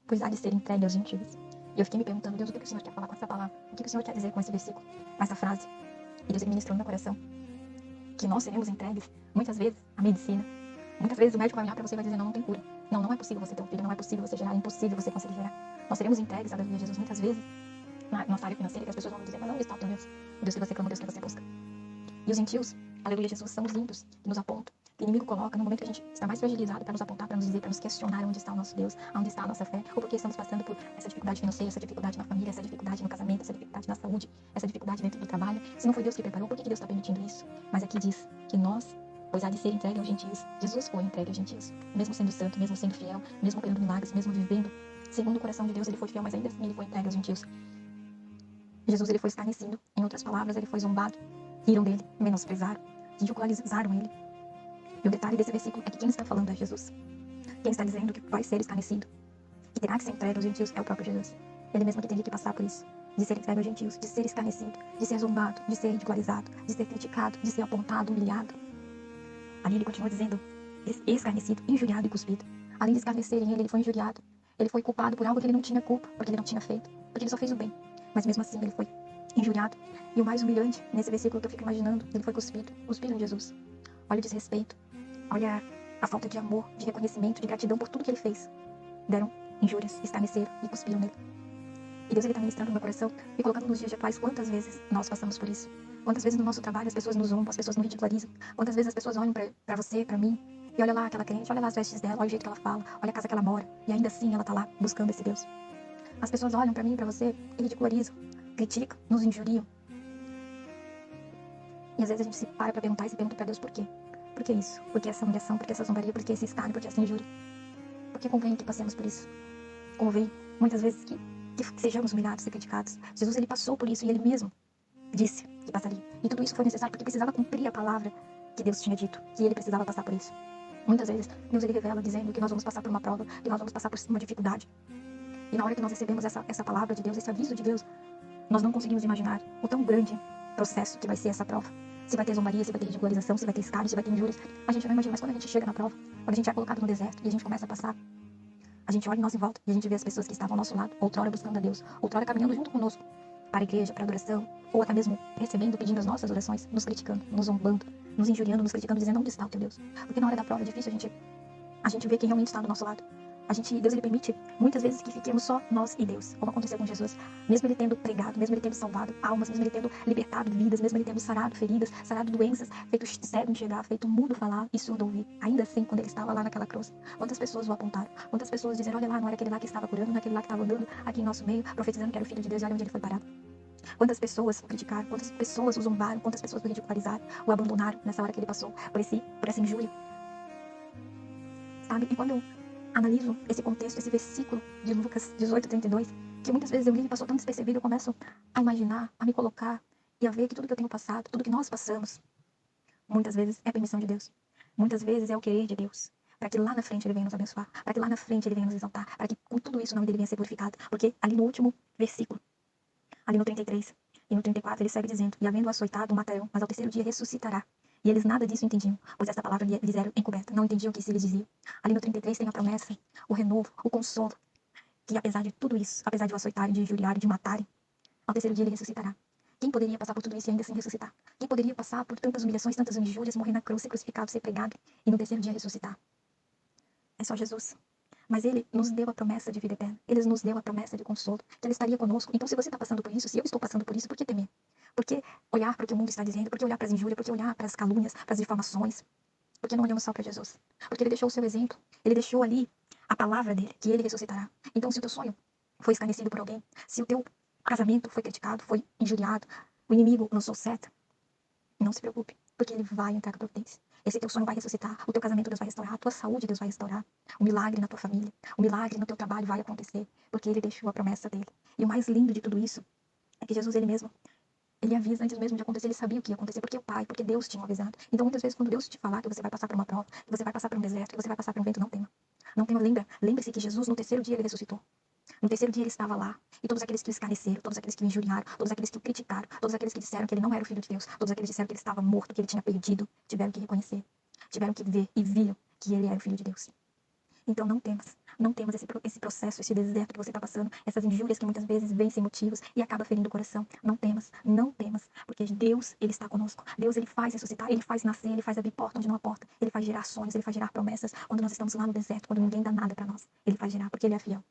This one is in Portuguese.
pois há de ser entregue aos gentios. E eu fiquei me perguntando, Deus, o que o Senhor quer falar com essa palavra? O que o Senhor quer dizer com esse versículo, com essa frase? E Deus ministrou no meu coração que nós seremos entregues, muitas vezes, à medicina. Muitas vezes o médico vai olhar para você e vai dizer, não, não tem cura. Não, não é possível você ter um filho, não é possível você gerar, é impossível você conseguir gerar. Nós seremos entregues, aleluia, Jesus, muitas vezes, na nossa área financeira, que as pessoas vão dizer, mas onde está o teu Deus? O Deus que você clama, o Deus que você busca. E os gentios, aleluia, Jesus, são os limpos, que nos apontam, que o inimigo coloca no momento que a gente está mais fragilizado para nos apontar, para nos dizer, para nos questionar onde está o nosso Deus, onde está a nossa fé, ou porque estamos passando por essa dificuldade financeira, essa dificuldade na família, essa dificuldade no casamento, essa dificuldade na saúde, essa dificuldade dentro do trabalho. Se não foi Deus que preparou, por que Deus está permitindo isso? Mas aqui diz que nós, pois há de ser entregue aos gentios. Jesus foi entregue aos gentios, mesmo sendo santo, mesmo sendo fiel, mesmo operando milagres, mesmo vivendo segundo o coração de Deus, ele foi fiel, mas ainda assim ele foi entregue aos gentios. Jesus, ele foi escarnecido, em outras palavras, ele foi zombado, riram dele, menosprezaram, ridicularizaram ele. E o detalhe desse versículo é que quem está falando é Jesus. Quem está dizendo que vai ser escarnecido, que terá que ser entregue aos gentios, é o próprio Jesus. Ele mesmo que teria que passar por isso, de ser entregue aos gentios, de ser escarnecido, de ser zombado, de ser ridicularizado, de ser criticado, de ser apontado, humilhado. Ali ele continua dizendo, escarnecido, injuriado e cuspido. Além de escarnecerem ele foi injuriado. Ele foi culpado por algo que ele não tinha culpa, porque ele não tinha feito, porque ele só fez o bem. Mas mesmo assim ele foi injuriado. E o mais humilhante, nesse versículo que eu fico imaginando, ele foi cuspido. Cuspiram em Jesus. Olha o desrespeito. Olha a falta de amor, de reconhecimento, de gratidão por tudo que ele fez. Deram injúrias, escarneceram e cuspiram nele. E Deus, ele está ministrando no meu coração e colocando nos dias atuais quantas vezes nós passamos por isso. Quantas vezes no nosso trabalho as pessoas nos zombam, as pessoas nos ridicularizam. Quantas vezes as pessoas olham pra você, pra mim, e olha lá aquela crente, olha lá as vestes dela, olha o jeito que ela fala, olha a casa que ela mora. E ainda assim ela tá lá buscando esse Deus. As pessoas olham pra mim, pra você e ridicularizam, criticam, nos injuriam. E às vezes a gente se para pra perguntar e se pergunta pra Deus por quê? Por que isso? Por que essa humilhação? Por que essa zombaria? Por que esse escárnio? Por que essa injúria? Por que convém que passemos por isso? Convém, muitas vezes, que sejamos humilhados e criticados. Jesus, ele passou por isso e ele mesmo disse que passaria. E tudo isso foi necessário porque precisava cumprir a palavra que Deus tinha dito, que ele precisava passar por isso. Muitas vezes, Deus, ele revela dizendo que nós vamos passar por uma prova, que nós vamos passar por uma dificuldade. E na hora que nós recebemos essa palavra de Deus, esse aviso de Deus, nós não conseguimos imaginar o tão grande processo que vai ser essa prova. Se vai ter zombaria, se vai ter ridicularização, se vai ter escárnio, se vai ter injúrias. A gente não imagina, mas quando a gente chega na prova, quando a gente é colocado no deserto e a gente começa a passar, a gente olha em nossa volta e a gente vê as pessoas que estavam ao nosso lado, outrora buscando a Deus, outrora caminhando junto conosco para a igreja, para a adoração, ou até mesmo recebendo, pedindo as nossas orações, nos criticando, nos zombando, nos injuriando, nos criticando, dizendo onde está o teu Deus. Porque na hora da prova é difícil a gente vê quem realmente está do nosso lado. Deus, ele permite muitas vezes que fiquemos só nós e Deus, como aconteceu com Jesus. Mesmo ele tendo pregado, mesmo ele tendo salvado almas, mesmo ele tendo libertado vidas, mesmo ele tendo sarado feridas, sarado doenças, feito cego enxergar, feito mudo falar e surdo ouvir. Ainda assim, quando ele estava lá naquela cruz, quantas pessoas o apontaram? Quantas pessoas disseram, olha lá, não era aquele lá que estava curando, não era aquele lá que estava andando aqui em nosso meio, profetizando que era o Filho de Deus, e olha onde ele foi parar. Quantas pessoas o criticaram, quantas pessoas o zombaram, quantas pessoas o ridicularizaram, o abandonaram nessa hora que ele passou por essa injúria. Sabe? E quando eu analiso esse contexto, esse versículo de Lucas 18:32, que muitas vezes eu li e passou tão despercebido, eu começo a imaginar, a me colocar e a ver que tudo que eu tenho passado, tudo que nós passamos, muitas vezes é permissão de Deus. Muitas vezes é o querer de Deus, para que lá na frente ele venha nos abençoar, para que lá na frente ele venha nos exaltar, para que com tudo isso o nome dele venha ser glorificado. Porque ali no último versículo, ali no 33 e no 34, ele segue dizendo, e havendo açoitado, o matarão, mas ao terceiro dia ressuscitará. E eles nada disso entendiam, pois essa palavra lhes era encoberta, não entendiam o que se lhes dizia. Ali no 33 tem a promessa, o renovo, o consolo, que apesar de tudo isso, apesar de o açoitarem, de injuriarem, de matarem, ao terceiro dia ele ressuscitará. Quem poderia passar por tudo isso e ainda assim ressuscitar? Quem poderia passar por tantas humilhações, tantas injúrias, morrer na cruz, ser crucificado, ser pregado e no terceiro dia ressuscitar? É só Jesus. Mas ele nos deu a promessa de vida eterna. Ele nos deu a promessa de consolo, que ele estaria conosco. Então, se você está passando por isso, se eu estou passando por isso, por que temer? Por que olhar para o que o mundo está dizendo? Por que olhar para as injúrias? Por que olhar para as calúnias, para as difamações? Por que não olhamos só para Jesus? Porque ele deixou o seu exemplo. Ele deixou ali a palavra dele, que ele ressuscitará. Então, se o teu sonho foi escarnecido por alguém, se o teu casamento foi criticado, foi injuriado, o inimigo lançou seta, não se preocupe, porque ele vai entrar com a providência. Esse teu sonho vai ressuscitar, o teu casamento Deus vai restaurar, a tua saúde Deus vai restaurar, o milagre na tua família, o milagre no teu trabalho vai acontecer, porque ele deixou a promessa dele. E o mais lindo de tudo isso é que Jesus, ele mesmo, ele avisa antes mesmo de acontecer, ele sabia o que ia acontecer, porque o Pai, porque Deus tinha avisado. Então, muitas vezes, quando Deus te falar que você vai passar por uma prova, que você vai passar por um deserto, que você vai passar por um vento, não tema. Não tema, lembre-se que Jesus, no terceiro dia, ele ressuscitou. No terceiro dia ele estava lá, e todos aqueles que o escarneceram, todos aqueles que o injuriaram, todos aqueles que o criticaram, todos aqueles que disseram que ele não era o Filho de Deus, todos aqueles que disseram que ele estava morto, que ele tinha perdido, tiveram que reconhecer, tiveram que ver e viram que ele era o Filho de Deus. Então não temas, Não temas esse processo, esse deserto que você está passando, essas injúrias que muitas vezes vêm sem motivos e acaba ferindo o coração. Não temas, não temas, porque Deus, Ele está conosco. Deus, Ele faz ressuscitar, Ele faz nascer, Ele faz abrir porta onde não há porta, Ele faz gerar sonhos, Ele faz gerar promessas. Quando nós estamos lá no deserto, quando ninguém dá nada para nós, Ele faz gerar, porque Ele é fiel.